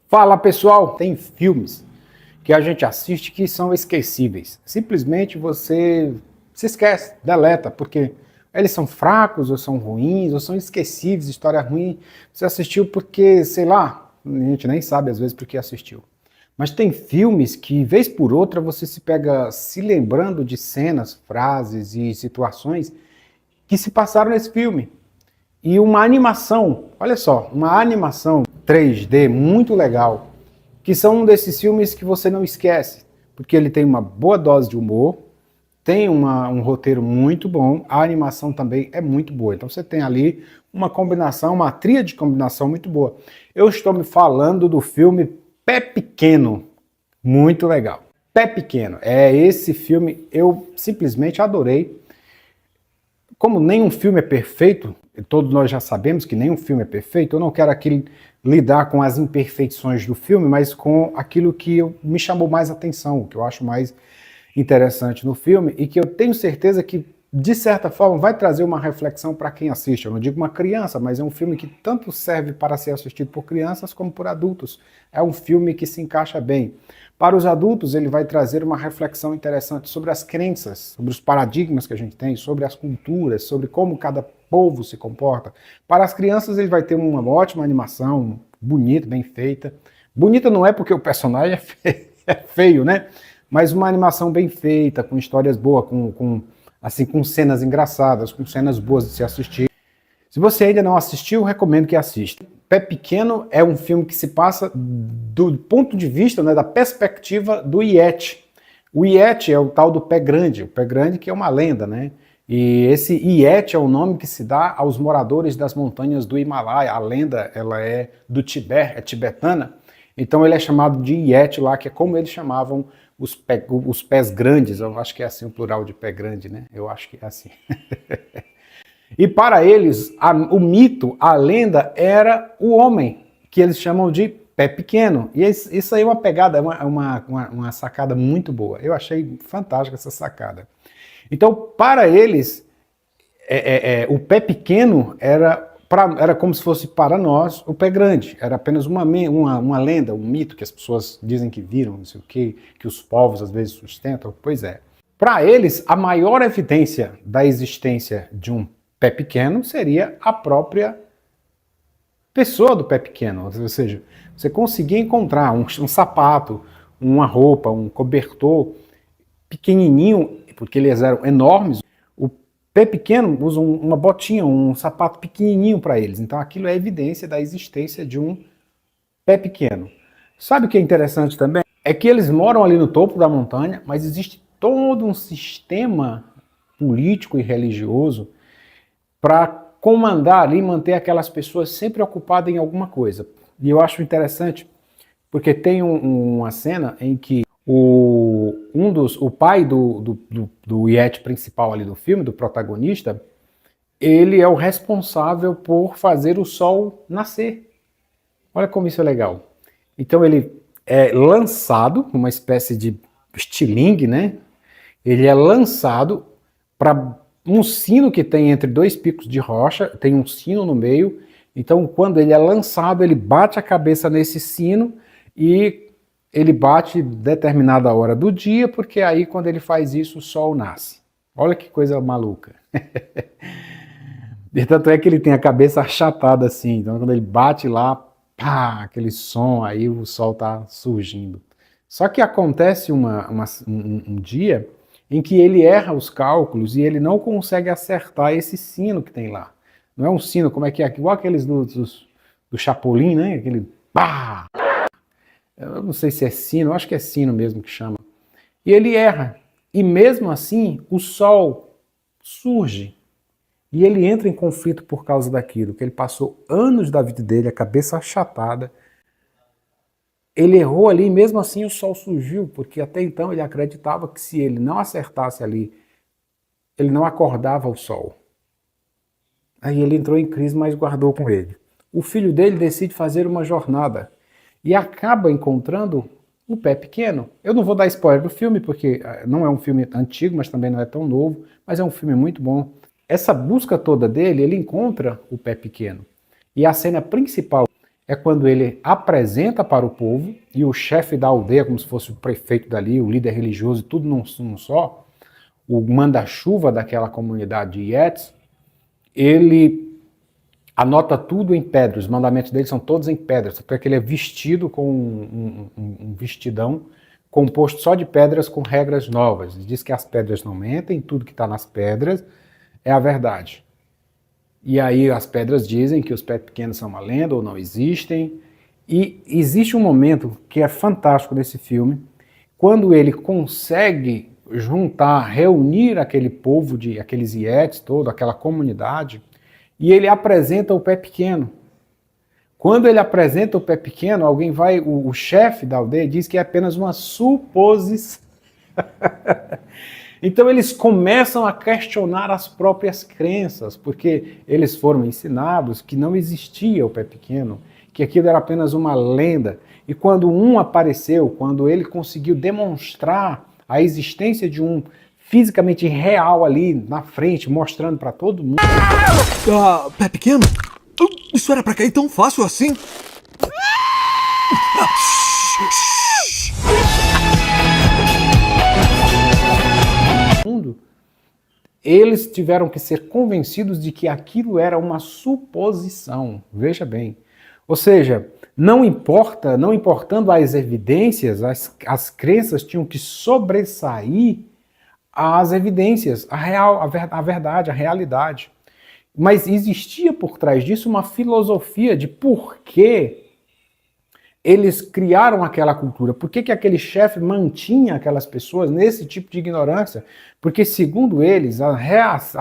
Fala pessoal, tem filmes que a gente assiste que são esquecíveis. Simplesmente você se esquece, deleta, porque eles são fracos, ou são ruins, ou são esquecíveis, história ruim. Você assistiu porque, sei lá, a gente nem sabe às vezes por que assistiu. Mas tem filmes que, vez por outra, você se pega se lembrando de cenas, frases e situações que se passaram nesse filme. E uma animação, olha só, uma animação 3D muito legal, que são um desses filmes que você não esquece, porque ele tem uma boa dose de humor, tem um roteiro muito bom, a animação também é muito boa. Então você tem ali uma combinação, uma tríade de combinação muito boa. Eu estou me falando do filme Pé Pequeno, muito legal. Pé Pequeno, esse filme eu simplesmente adorei. Como nenhum filme é perfeito, todos nós já sabemos que nenhum filme é perfeito, eu não quero aqui lidar com as imperfeições do filme, mas com aquilo que me chamou mais atenção, o que eu acho mais interessante no filme e que eu tenho certeza que, de certa forma, vai trazer uma reflexão para quem assiste. Eu não digo uma criança, mas é um filme que tanto serve para ser assistido por crianças como por adultos. É um filme que se encaixa bem. Para os adultos, ele vai trazer uma reflexão interessante sobre as crenças, sobre os paradigmas que a gente tem, sobre as culturas, sobre como cada povo se comporta. Para as crianças, ele vai ter uma ótima animação, bonita, bem feita. Bonita não é porque o personagem é feio, né? Mas uma animação bem feita, com histórias boas, com cenas engraçadas, com cenas boas de se assistir. Se você ainda não assistiu, recomendo que assista. Pé Pequeno é um filme que se passa do ponto de vista, né, da perspectiva do Yeti. O Yeti é o tal do Pé Grande, o Pé Grande que é uma lenda, né? E esse Yeti é o nome que se dá aos moradores das montanhas do Himalaia. A lenda, ela é do Tibete, é tibetana. Então ele é chamado de Yeti lá, que é como eles chamavam os pés grandes. Eu acho que é assim o plural de pé grande, né? Eu acho que é assim. E para eles, o mito, a lenda, era o homem, que eles chamam de pé pequeno. E isso aí é uma pegada, uma sacada muito boa. Eu achei fantástica essa sacada. Então, para eles, o pé pequeno era como se fosse para nós o pé grande. Era apenas uma lenda, um mito que as pessoas dizem que viram, não sei o quê, que os povos às vezes sustentam. Pois é. Para eles, a maior evidência da existência de um pé pequeno seria a própria pessoa do pé pequeno. Ou seja, você conseguia encontrar um sapato, uma roupa, um cobertor pequenininho, porque eles eram enormes. O pé pequeno usa uma botinha, um sapato pequenininho para eles. Então aquilo é evidência da existência de um pé pequeno. Sabe o que é interessante também? É que eles moram ali no topo da montanha, mas existe todo um sistema político e religioso para comandar ali e manter aquelas pessoas sempre ocupadas em alguma coisa. E eu acho interessante, porque tem uma cena em que o pai do Yeti principal ali do filme, do protagonista, ele é o responsável por fazer o sol nascer. Olha como isso é legal. Então ele é lançado, uma espécie de estilingue, né? Ele é lançado para um sino que tem entre dois picos de rocha, tem um sino no meio, então quando ele é lançado, ele bate a cabeça nesse sino e ele bate determinada hora do dia, porque aí quando ele faz isso, o sol nasce. Olha que coisa maluca. E tanto é que ele tem a cabeça achatada assim, então quando ele bate lá, pá, aquele som, aí o sol está surgindo. Só que acontece um dia em que ele erra os cálculos e ele não consegue acertar esse sino que tem lá. Não é um sino, como é que é? Igual aqueles do Chapolin, né? Aquele pá! Eu não sei se é sino, eu acho que é sino mesmo que chama. E ele erra. E mesmo assim, o sol surge. E ele entra em conflito por causa daquilo, que ele passou anos da vida dele, a cabeça achatada. Ele errou ali e mesmo assim o sol surgiu, porque até então ele acreditava que se ele não acertasse ali, ele não acordava o sol. Aí ele entrou em crise, mas guardou com ele. O filho dele decide fazer uma jornada e acaba encontrando o pé pequeno. Eu não vou dar spoiler do filme, porque não é um filme antigo, mas também não é tão novo, mas é um filme muito bom. Essa busca toda dele, ele encontra o pé pequeno. E a cena principal é quando ele apresenta para o povo, e o chefe da aldeia, como se fosse o prefeito dali, o líder religioso, tudo num só, o manda-chuva daquela comunidade de Yetis, ele anota tudo em pedra, os mandamentos dele são todos em pedras, tanto é que ele é vestido com um vestidão composto só de pedras com regras novas. Ele diz que as pedras não mentem, tudo que está nas pedras é a verdade. E aí as pedras dizem que os pés pequenos são uma lenda ou não existem. E existe um momento que é fantástico nesse filme, quando ele consegue juntar, reunir aquele povo, aqueles Yetis todo, aquela comunidade, e ele apresenta o pé pequeno. Quando ele apresenta o pé pequeno, alguém vai, o chefe da aldeia diz que é apenas uma suposição. Então eles começam a questionar as próprias crenças, porque eles foram ensinados que não existia o pé pequeno, que aquilo era apenas uma lenda. E quando um apareceu, quando ele conseguiu demonstrar a existência de um fisicamente real ali na frente, mostrando para todo mundo. Pé pequeno? Isso era pra cair tão fácil assim? Eles tiveram que ser convencidos de que aquilo era uma suposição. Veja bem. Ou seja, não importando as evidências, as crenças tinham que sobressair às evidências, a verdade, a realidade. Mas existia por trás disso uma filosofia de por que eles criaram aquela cultura, por que aquele chefe mantinha aquelas pessoas nesse tipo de ignorância? Porque, segundo eles, a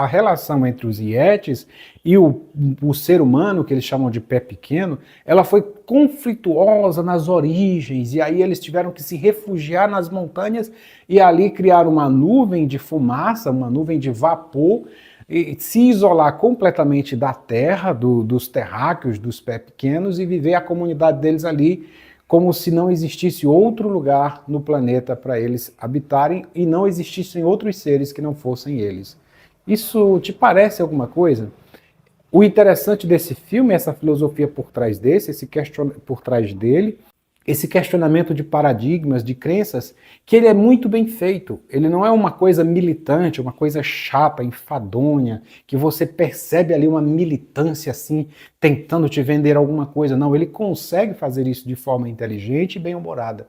relação entre os Yetis e o ser humano, que eles chamam de pé pequeno, ela foi conflituosa nas origens, e aí eles tiveram que se refugiar nas montanhas e ali criar uma nuvem de fumaça, uma nuvem de vapor, e se isolar completamente da terra, dos terráqueos, dos pé pequenos, e viver a comunidade deles ali como se não existisse outro lugar no planeta para eles habitarem e não existissem outros seres que não fossem eles. Isso te parece alguma coisa? O interessante desse filme é essa filosofia por trás por trás dele, esse questionamento de paradigmas, de crenças, que ele é muito bem feito. Ele não é uma coisa militante, uma coisa chata, enfadonha, que você percebe ali uma militância assim, tentando te vender alguma coisa. Não, ele consegue fazer isso de forma inteligente e bem-humorada.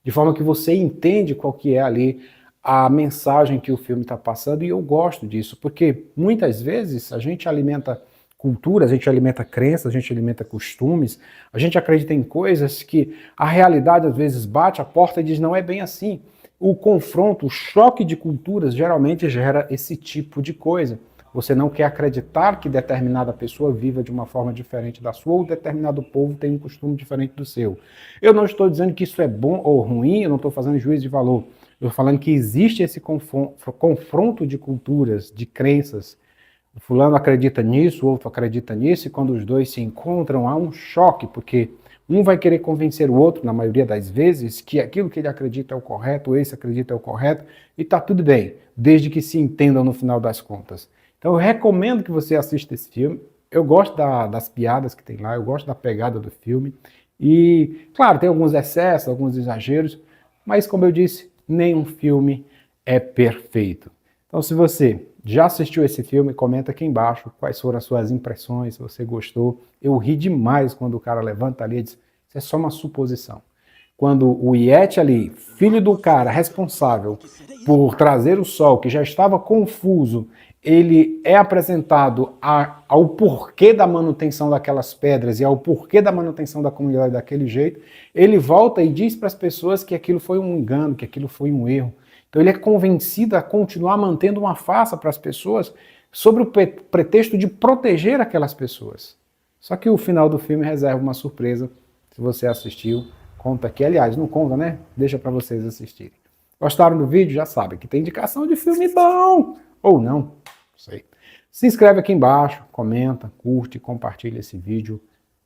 De forma que você entende qual que é ali a mensagem que o filme está passando, e eu gosto disso, porque muitas vezes a gente alimenta cultura, a gente alimenta crenças, a gente alimenta costumes, a gente acredita em coisas que a realidade às vezes bate a porta e diz não é bem assim. O confronto, o choque de culturas geralmente gera esse tipo de coisa. Você não quer acreditar que determinada pessoa viva de uma forma diferente da sua, ou determinado povo tem um costume diferente do seu. Eu não estou dizendo que isso é bom ou ruim, eu não estou fazendo juízo de valor. Eu estou falando que existe esse confronto de culturas, de crenças. O fulano acredita nisso, o outro acredita nisso, e quando os dois se encontram há um choque, porque um vai querer convencer o outro, na maioria das vezes, que aquilo que ele acredita é o correto, esse acredita é o correto, e está tudo bem, desde que se entendam no final das contas. Então eu recomendo que você assista esse filme. Eu gosto das piadas que tem lá, eu gosto da pegada do filme, e claro, tem alguns excessos, alguns exageros, mas como eu disse, nenhum filme é perfeito. Então se você já assistiu esse filme, comenta aqui embaixo quais foram as suas impressões, se você gostou. Eu ri demais quando o cara levanta ali e diz, isso é só uma suposição. Quando o Yeti ali, filho do cara responsável por trazer o sol, que já estava confuso, ele é apresentado ao porquê da manutenção daquelas pedras e ao porquê da manutenção da comunidade daquele jeito, ele volta e diz para as pessoas que aquilo foi um engano, que aquilo foi um erro. Então ele é convencido a continuar mantendo uma farsa para as pessoas sobre o pretexto de proteger aquelas pessoas. Só que o final do filme reserva uma surpresa. Se você assistiu, conta aqui. Aliás, não conta, né? Deixa para vocês assistirem. Gostaram do vídeo? Já sabem que tem indicação de filme bom. Ou não sei. Se inscreve aqui embaixo, comenta, curte, compartilha esse vídeo.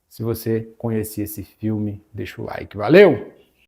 Se você conhecia esse filme, deixa o like. Valeu!